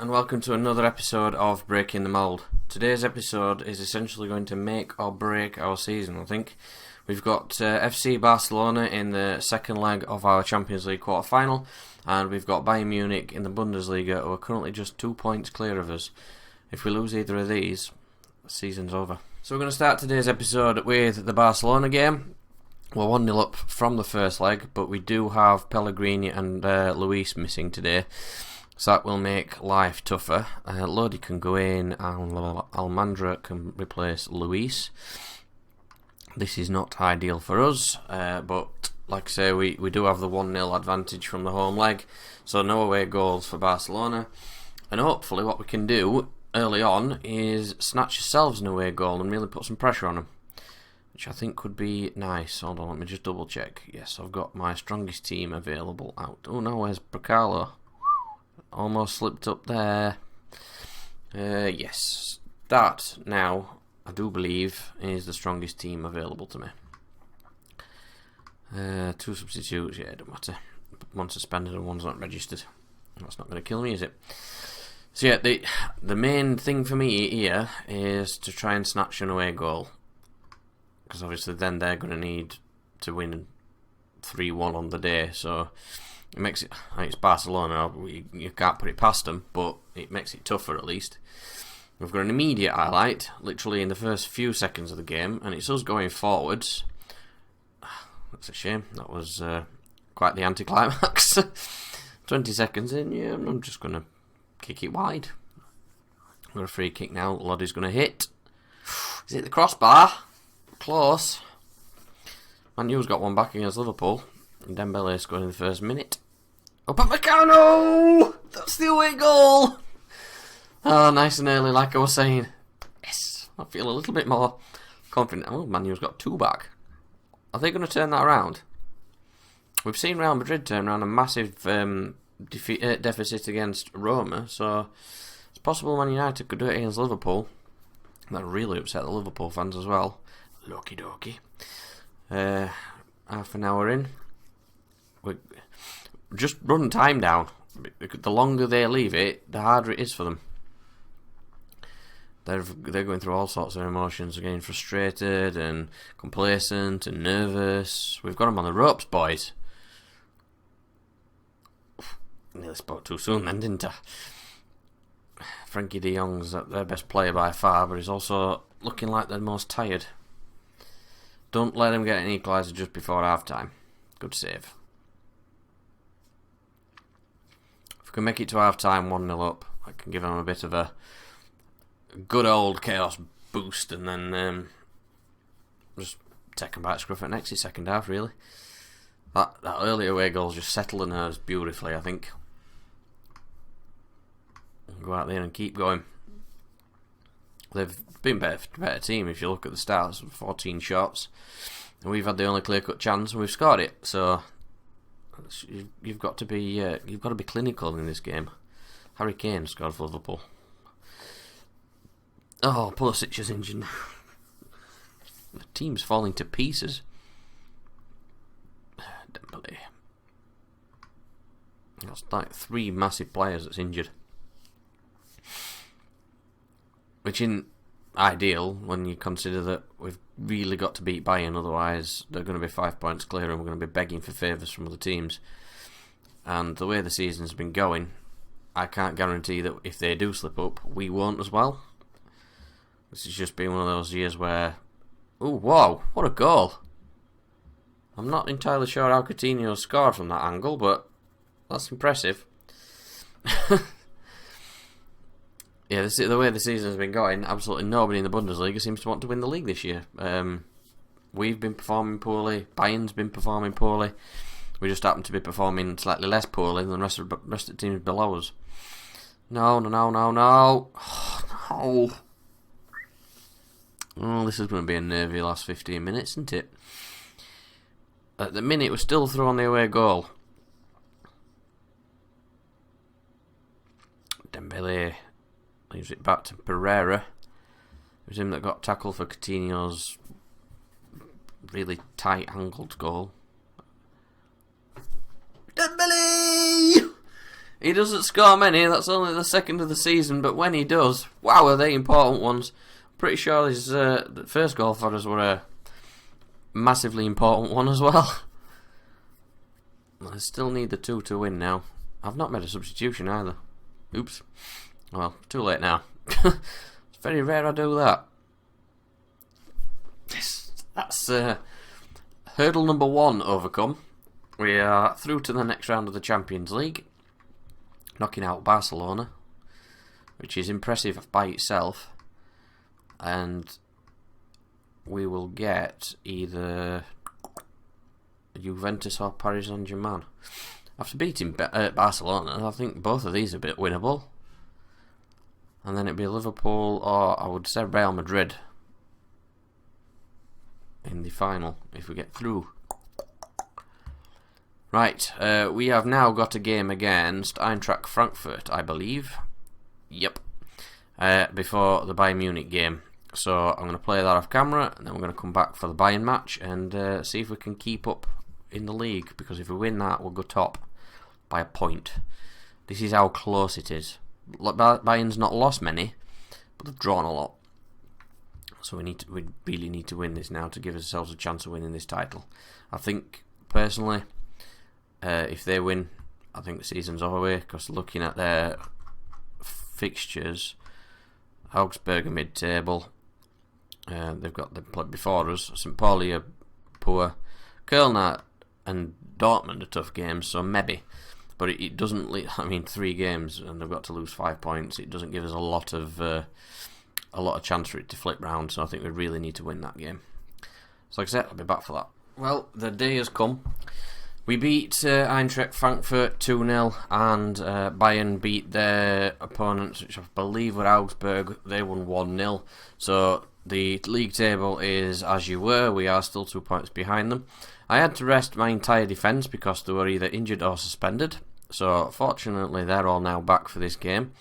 and welcome to another episode of Breaking the Mould. Today's episode is essentially going to make or break our season, I think. We've got FC Barcelona in the second leg of our Champions League quarter-final, and we've got Bayern Munich in the Bundesliga, who are currently just 2 points clear of us. If we lose either of these, the season's over. So we're going to start today's episode with the Barcelona game. We're 1-0 up from the first leg, but we do have Pellegrini and Luis missing today, so that will make life tougher. Lodi can go in, and Almandra can replace Luis. This is not ideal for us, but like I say, we do have the 1-0 advantage from the home leg, so no away goals for Barcelona. And hopefully what we can do early on is snatch ourselves an away goal and really put some pressure on them, which I think could be nice. Hold on, let me just double check. Yes, I've got my strongest team available out. Oh no, where's Bracalo? Almost slipped up there. Yes, that now, I do believe, is the strongest team available to me. 2 substitutes, yeah, don't matter. One suspended and one's not registered. That's not going to kill me, is it? So yeah, the main thing for me here is to try and snatch an away goal, because obviously then they're going to need to win 3-1 on the day, so it makes it, I think it's Barcelona, you can't put it past them, but it makes it tougher at least. We've got an immediate highlight, literally in the first few seconds of the game, and it's us going forwards. That's a shame, that was quite the anticlimax. 20 seconds in, yeah, I'm just going to kick it wide. We've got a free kick now, Lodi's going to hit. Is it the crossbar? Close. Man U's got one back against Liverpool. And Dembele scored in the first minute. Upamecano! That's the away goal! Oh, nice and early, like I was saying. Yes, I feel a little bit more confident. Oh, Man U's got 2 back. Are they going to turn that around? We've seen Real Madrid turn around a massive deficit against Roma, so it's possible Man United could do it against Liverpool. That really upset the Liverpool fans as well. Loki dokie. Half an hour in. We just run time down. The longer they leave it, the harder it is for them. They're going through all sorts of emotions. They're getting frustrated and complacent and nervous. We've got them on the ropes, boys. Nearly spoke too soon then, didn't I? Frankie de Jong's their best player by far, but he's also looking like they're most tired. Don't let him get an equaliser just before half time. Good save. If we can make it to half time 1-0 up, I can give them a bit of a good old chaos boost, and then just take them back scruff at next second half, really. That early away goal's just settled the nerves beautifully, I think. Go out there and keep going. They've been better team if you look at the stats. 14 shots, and we've had the only clear-cut chance, and we've scored it. So you've got to be clinical in this game. Harry Kane scored for Liverpool. Oh, Pulisic is injured. The team's falling to pieces. Dembele. That's like 3 massive players that's injured. Which isn't ideal when you consider that we've really got to beat Bayern, otherwise they're going to be 5 points clear and we're going to be begging for favours from other teams. And the way the season's been going, I can't guarantee that if they do slip up, we won't as well. This has just been one of those years where, oh wow, what a goal! I'm not entirely sure how Coutinho scored from that angle, but that's impressive. Yeah, the way the season has been going, absolutely nobody in the Bundesliga seems to want to win the league this year. We've been performing poorly. Bayern's been performing poorly. We just happen to be performing slightly less poorly than the rest of the teams below us. No. Oh, no. Oh, this is going to be a nervy last 15 minutes, isn't it? At the minute, we're still through on the away goal. Dembele leaves it back to Pereira. It was him that got tackled for Coutinho's really tight angled goal. Dembele! He doesn't score many, that's only the second of the season, but when he does, wow, are they important ones. Pretty sure his first goal for us were a massively important one as well. I still need the 2 to win now. I've not made a substitution either. Oops. Well, too late now. It's very rare I do that. That's hurdle number 1 overcome. We are through to the next round of the Champions League, knocking out Barcelona, which is impressive by itself. And we will get either Juventus or Paris Saint-Germain. After beating Barcelona, I think both of these are a bit winnable. And then it'd be Liverpool or I would say Real Madrid in the final if we get through. Right, we have now got a game against Eintracht Frankfurt, I believe. Yep. Before the Bayern Munich game. So I'm going to play that off camera, and then we're going to come back for the Bayern match and see if we can keep up in the league, because if we win that, we'll go top by a point. This is how close it is. Bayern's not lost many, but they've drawn a lot. So we really need to win this now to give ourselves a chance of winning this title. I think, personally, if they win, I think the season's over, because looking at their fixtures, Augsburg are mid-table. They've got the play before us. St. Pauli are poor. Köln and Dortmund are tough games, so maybe. But it doesn't. 3 games and they've got to lose 5 points. It doesn't give us a lot of chance for it to flip round. So I think we really need to win that game. So like I said, I'll be back for that. Well, the day has come. We beat Eintracht Frankfurt 2-0, and Bayern beat their opponents, which I believe were Augsburg. They won 1-0. So the league table is as you were. We are still 2 points behind them. I had to rest my entire defence because they were either injured or suspended. So fortunately, they're all now back for this game.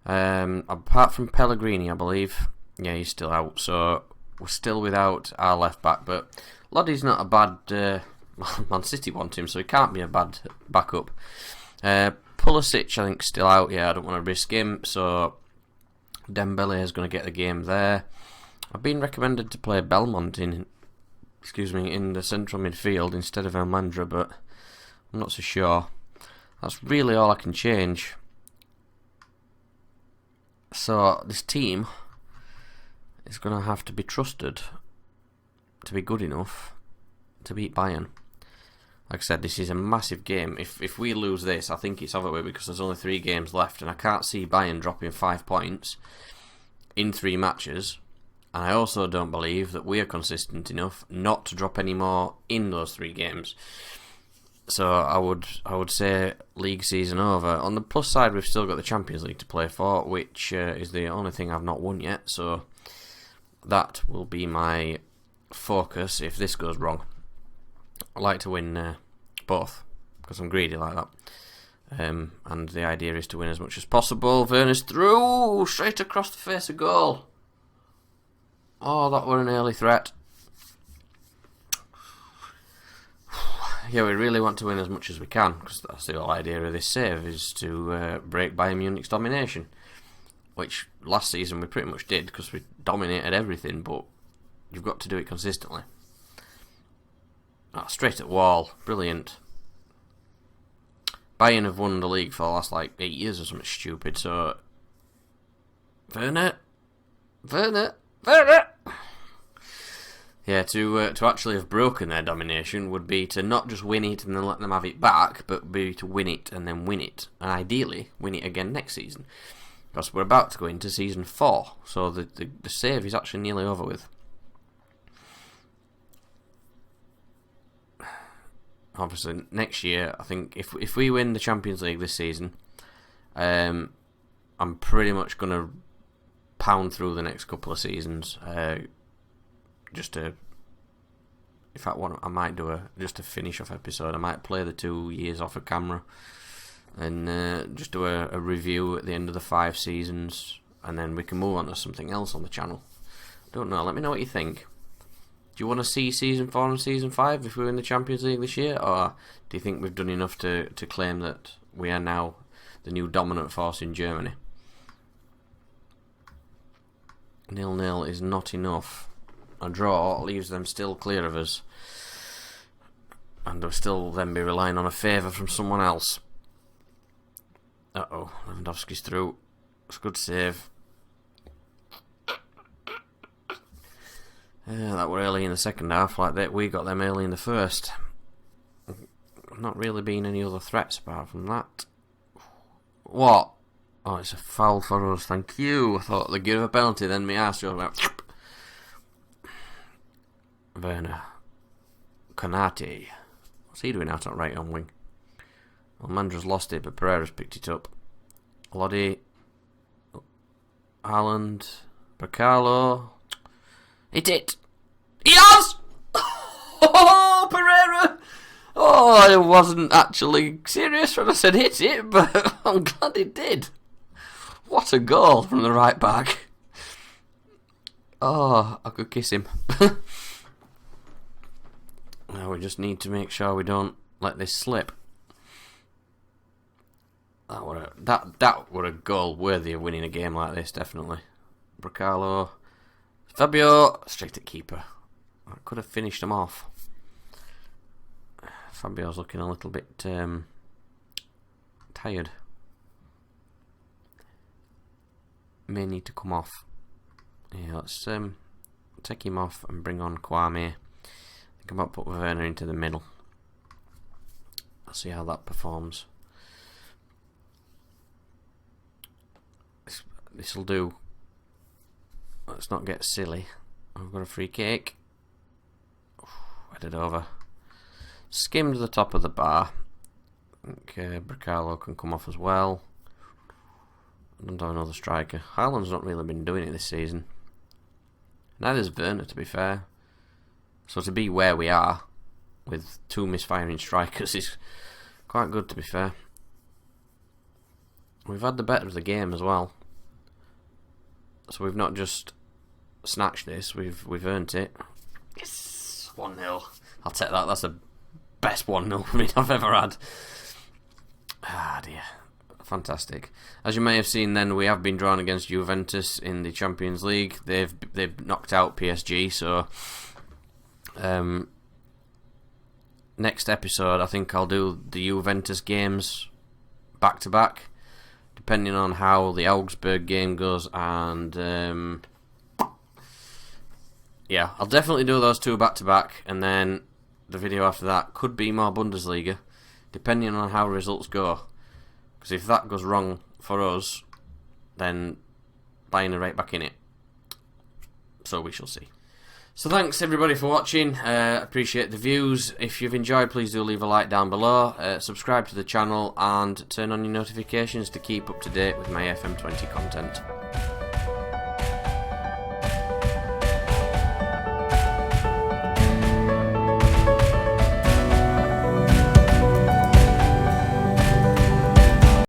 Apart from Pellegrini, I believe. Yeah, he's still out. So we're still without our left back. But Lodi's not a bad... Man City want him, so he can't be a bad backup. Pulisic, I think, still out. Yeah, I don't want to risk him. So Dembele is going to get the game there. I've been recommended to play Belmont in the central midfield instead of Almandra, but I'm not so sure. That's really all I can change. So this team is going to have to be trusted to be good enough to beat Bayern. Like I said, this is a massive game. If we lose this, I think it's over with, because there's only 3 games left, and I can't see Bayern dropping 5 points in 3 matches. And I also don't believe that we are consistent enough not to drop any more in those 3 games. So I would say league season over. On the plus side, we've still got the Champions League to play for, which is the only thing I've not won yet. So that will be my focus if this goes wrong. I like to win both, because I'm greedy like that. And the idea is to win as much as possible. Werner's through, straight across the face of goal. Oh, that were an early threat. Yeah, we really want to win as much as we can, because that's the whole idea of this save, is to break Bayern Munich's domination, which last season we pretty much did, because we dominated everything, but you've got to do it consistently. Oh, straight at wall. Brilliant. Bayern have won the league for the last 8 years or something stupid, so... Werner! Yeah, to actually have broken their domination would be to not just win it and then let them have it back, but be to win it and then win it. And ideally, win it again next season. Because we're about to go into season 4, so the save is actually nearly over with. Obviously, next year, I think if we win the Champions League this season, I'm pretty much going to pound through the next couple of seasons. Just to, in fact, I might do just a finish-off episode. I might play the 2 years off of camera and just do a review at the end of the 5 seasons, and then we can move on to something else on the channel. Don't know. Let me know what you think. Do you want to see Season 4 and Season 5 if we win the Champions League this year? Or do you think we've done enough to claim that we are now the new dominant force in Germany. 0-0 is not enough. A draw leaves them still clear of us, and they'll still then be relying on a favour from someone else. Uh-oh, Lewandowski's through. It's a good save. That were early in the second half, like that. We got them early in the first. Not really been any other threats apart from that. What? Oh, it's a foul for us, thank you. I thought they'd give a penalty, then my arse just went. Werner. Konate. What's he doing out on right on wing? Well, Mandra's lost it, but Pereira's picked it up. Lodi. Haaland. Bercalo. Hit it! He has! Oh, Pereira! Oh, I wasn't actually serious when I said hit it, but I'm glad it did. What a goal from the right back. Oh, I could kiss him. Now we just need to make sure we don't let this slip. That were a goal worthy of winning a game like this, definitely. Bercalo. Fabio, straight at keeper. I could have finished him off. Fabio's looking a little bit tired. May need to come off. Yeah, let's take him off and bring on Kwame. I think I might put Werner into the middle. I'll see how that performs. This'll do. Let's not get silly. I've got a free kick. Headed over. Skimmed the top of the bar. I think Bercalo can come off as well. I don't have another striker. Haaland's not really been doing it this season. Neither's Werner, to be fair. So to be where we are, with two misfiring strikers, is quite good, to be fair. We've had the better of the game as well. So we've not just snatched this, we've earned it. Yes! 1-0. I'll take that. That's the best 1-0 win I've ever had. Ah dear. Fantastic. As you may have seen then, we have been drawn against Juventus in the Champions League. They've knocked out PSG, so next episode I think I'll do the Juventus games back to back, depending on how the Augsburg game goes, and yeah, I'll definitely do those two back to back, and then the video after that could be more Bundesliga, depending on how results go. Because if that goes wrong for us, then Bayern are right back in it. So we shall see. So thanks everybody for watching. Appreciate the views. If you've enjoyed, please do leave a like down below. Subscribe to the channel and turn on your notifications to keep up to date with my FM20 content.